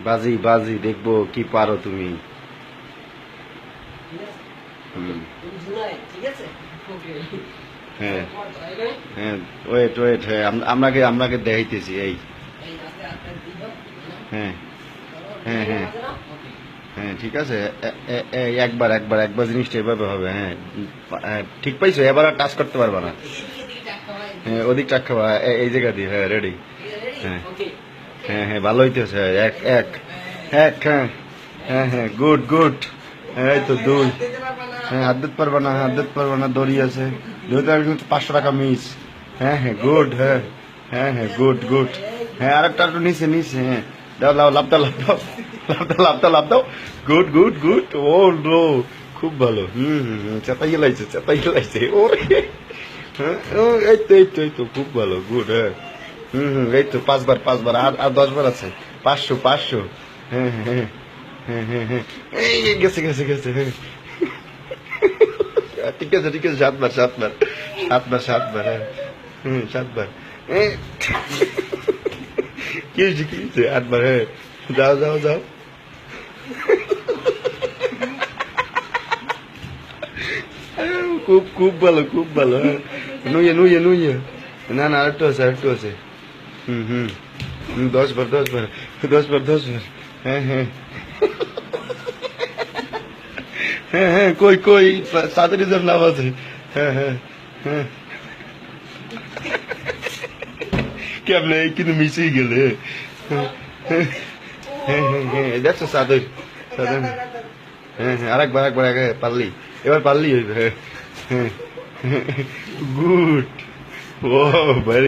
বাজি বাজি দেখবো কি পারো তুমি। হ্যাঁ হ্যাঁ, ওয়েট ওয়েট, হ্যাঁ আপনাকে আপনাকে দেখাইতেছি এই। হ্যাঁ হ্যাঁ হ্যাঁ হ্যাঁ, ঠিক আছে। একবার একবার একবার জিনিসটা এভাবে হবে। হ্যাঁ ঠিক পাইছো, এবার আর টাচ করতে পারবা না। হ্যাঁ ওদিক টাক খাবা, এই জায়গা দিয়ে। হ্যাঁ রেডি। হ্যাঁ হ্যাঁ হ্যাঁ ভালো হইতেছে। এক এক এক, হ্যাঁ হ্যাঁ হ্যাঁ, গুড গুড। এই তো দুই। হ্যাঁ হাত দিতে পারবা না, হাত দিতে পারবা না, দড়ি আছে। যেহেতু আমি কিন্তু 500 টাকা মিস। হ্যাঁ হ্যাঁ গুড। হ্যাঁ হ্যাঁ হ্যাঁ গুড গুড। হ্যাঁ আরেকটা একটু নিচে নিচে। হ্যাঁ দাও লাভ দাও লাভ দাও লাভ দাও লাভ দাও লাভ দাও। Good good good. Oh no, খুব ভালো। চেতাই লাইছে চেতাই লাইছে ওরে। হ্যাঁ এই তো এই তো এই তো, খুব ভালো, গুড। হ্যাঁ এই তো 5 বার 5 বার, আর আর 10 বার আছে। 500 500। হ্যাঁ হ্যাঁ হ্যাঁ হ্যাঁ হ্যাঁ, এই গেছে গেছে গেছে। হ্যাঁ ঠিক আছে ঠিক আছে, 7 বার 7 বার 7 বার 7 বার। হ্যাঁ 7 বার। কি হয়েছে কি হয়েছে? 8 বার। হ্যাঁ যাও যাও যাও। খুব খুব ভালো খুব ভালো। হ্যাঁ নুয়ে নুয়ে নুয়ে। না না আরেকটু আছে আরেকটু আছে। হুম হুম 10 বার 10 বার 10 বার 10 বার। হ্যাঁ হ্যাঁ হ্যাঁ হ্যাঁ, কই কই তাড়াতাড়ি যার নাম আছে। হ্যাঁ হ্যাঁ হ্যাঁ, কেমন এই কিন্তু মিশেই গেলে। হ্যাঁ হ্যাঁ হ্যাঁ হ্যাঁ, দেখছো সাদের সাদের। হ্যাঁ হ্যাঁ আরেকবার একবার আগে পারলি, এবার পারলি হইবে। হ্যাঁ হ্যাঁ গুড। ও ভাই।